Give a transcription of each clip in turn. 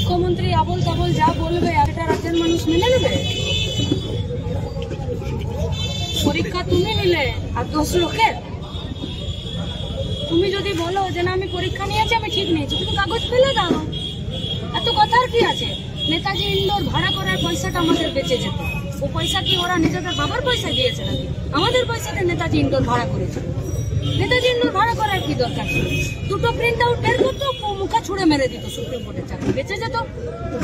মুখ্যমন্ত্রী আবল তাবল যা বলবে এটা রাজ্যের মানুষ মেনে নেবে? পরীক্ষা তুমি নিলে আর দোষ লোকের? তুমি যদি বলো যে না আমি পরীক্ষা নিয়েছি, আমি ঠিক নিয়েছি, তুমি কাগজ ফেলে দাও। এত কথার কি আছে? নেতাজি ইন্ডোর ভাড়া করার পয়সাটা আমাদের বেঁচে যেত। ও পয়সা কি ওরা নিজেদের বাবার পয়সা দিয়েছে নাকি? আমাদের পয়সাতে নেতাজি ইন্ডোর ভাড়া করেছে। নেতাজি ইন্ডোর ভাড়া করার কি দরকার ছিল? দুটো প্রিন্ট আউট বের করতো, মুখে ছুড়ে মেরে দিত, সুপ্রিম কোর্টের চাকরি বেঁচে যেত।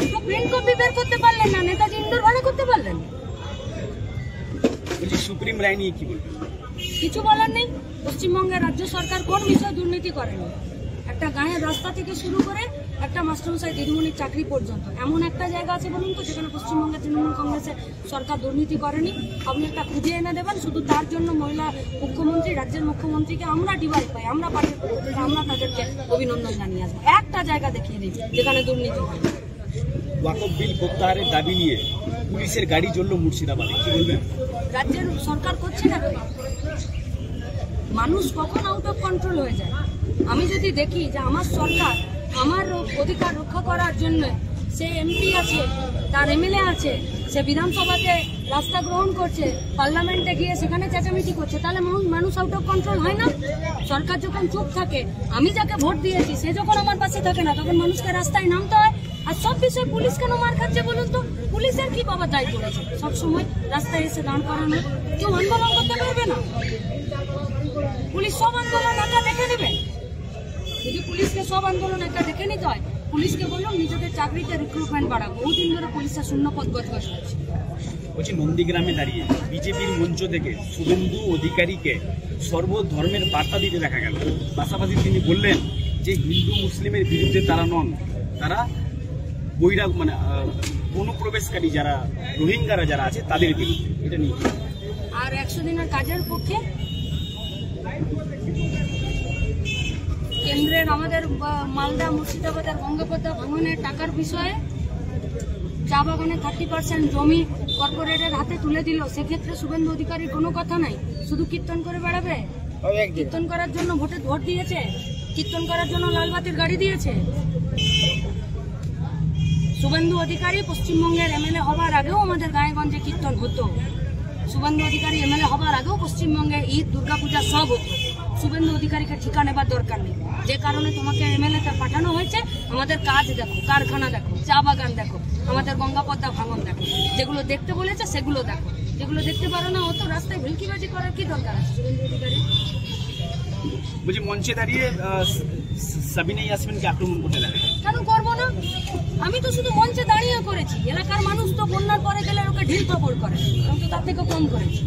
দুটো প্রিন্ট কপি বের করতে পারলেন না, নেতাজি ইন্ডোর ভাড়া করতে পারলেন? সুপ্রিম রায় নিয়ে কি বলবেন? কিছু বলার নেই। পশ্চিমবঙ্গের রাজ্য সরকার কোন বিষয়ে দুর্নীতি করেনি? একটা গায়ের রাস্তা থেকে শুরু করে একটা মাস্টারমশাই দিদিমণির চাকরি পর্যন্ত এমন একটা জায়গা আছে বলুন তো যেখানে পশ্চিমবঙ্গের তৃণমূল কংগ্রেসের সরকার দুর্নীতি করেনি? আপনি একটা খুঁজে এনে দেবেন। শুধু তার জন্য মহিলা মুখ্যমন্ত্রী, রাজ্যের মুখ্যমন্ত্রীকে আমরা ডিভাইড পাই, আমরা পার্টির পক্ষে আমরা তাদেরকে অভিনন্দন জানিয়ে আসবো। একটা জায়গা দেখিয়ে দিই যেখানে দুর্নীতি হয়। ওয়াকফ বিল প্রত্যাহারের দাবি নিয়ে পুলিশের গাড়ি জ্বলল মুর্শিদাবাদে, কি বলবেন? রাজ্যের সরকার করছে না। মানুষ কখন আউট অফ কন্ট্রোল হয়ে যায়? আমি যদি দেখি যে আমার সরকার আমার অধিকার রক্ষা করার জন্য সে এমপি আছে, তার এমএলএ আছে, সে বিধানসভাতে রাস্তা গ্রহণ করছে, পার্লামেন্টে গিয়ে সেখানে চেঁচামেচি করছে, তাহলে মানুষ আউট অফ কন্ট্রোল হয় না? সরকার যখন চুপ থাকে, আমি যাকে ভোট দিয়েছি সে যখন আমার পাশে থাকে না, তখন মানুষকে রাস্তায় নামতে হয়। আর সব বিষয়ে পুলিশ কেন মার খাচ্ছে বলুন তো? পুলিশের কি বাবা দায় করেছে সবসময় রাস্তায় এসে দাঁড় করানো? কেউ আন্দোলন করতে পারবে না? পুলিশ সব আন্দোলন একা দেখে নেবে? যদি পুলিশকে সব আন্দোলন একা দেখে নিতে হয়, পুলিশকে বলুন নিজেদের চাকরিতে রিক্রুটমেন্ট বাড়াবো। বহুদিন ধরে পুলিশের শূন্য পদ গজগজ করছে। বলছি নন্দীগ্রামে দাঁড়িয়ে বিজেপির মঞ্চ থেকে শুভেন্দু অধিকারীকে সর্বধর্মের বার্তা দিতে দেখা গেল। পাশাপাশি তিনি বললেন যে হিন্দু মুসলিমের বিরুদ্ধে তারা নন, তারা বৈরাগ মানে অনুপ্রবেশকারী যারা রোহিঙ্গারা যারা আছে তাদের বিরুদ্ধে। এটা নিয়ে আর 100 দিনের কাজের পক্ষে কেন্দ্রের আমাদের মালদা মুর্শিদাবাদের গঙ্গাপদ্মা ভাঙনের টাকার বিষয়ে চা বাগানে 30% জমি কর্পোরেটের হাতে তুলে দিল। সেক্ষেত্রে শুভেন্দু অধিকারীর কোনো কথা নাই, শুধু কীর্তন করে বেড়াবে। কীর্তন করার জন্য ভোট দিয়েছে, কীর্তন করার জন্য লালবাতির গাড়ি দিয়েছে। শুভেন্দু অধিকারী পশ্চিমবঙ্গের এমএলএ হবার আগেও আমাদের গায়েগঞ্জে কীর্তন হতো। শুভেন্দু অধিকারী এমএলএ হবার আগেও পশ্চিমবঙ্গে ঈদ, দুর্গাপূজা সব হতো। শুভেন্দু অধিকারীকে ঠিকা নেবার দরকার নেই। যে কারণে তোমাকে এমএলএতে পাঠানো হয়েছে, আমাদের কাজ দেখো, কারখানা দেখো, চা বাগান দেখো, আমাদের গঙ্গাপদ্মা ভাঙন দেখো। যেগুলো দেখতে বলেছে সেগুলো দেখো। যেগুলো দেখতে পারো না, অত রাস্তায় ভেলকিবাজি করার কি দরকার আছে শুভেন্দু অধিকারী? বলছি মঞ্চে দাঁড়িয়ে সাবিনা ইয়াসমিনকে আক্রমণ করতে লাগে। কেন করবো না? আমি তো শুধু মঞ্চে দাঁড়িয়ে করেছি। এলাকার মানুষ তো বন্যার পরে গেলে ওকে ঢিল খবর করে, আমি তো তার থেকে কম করেছি।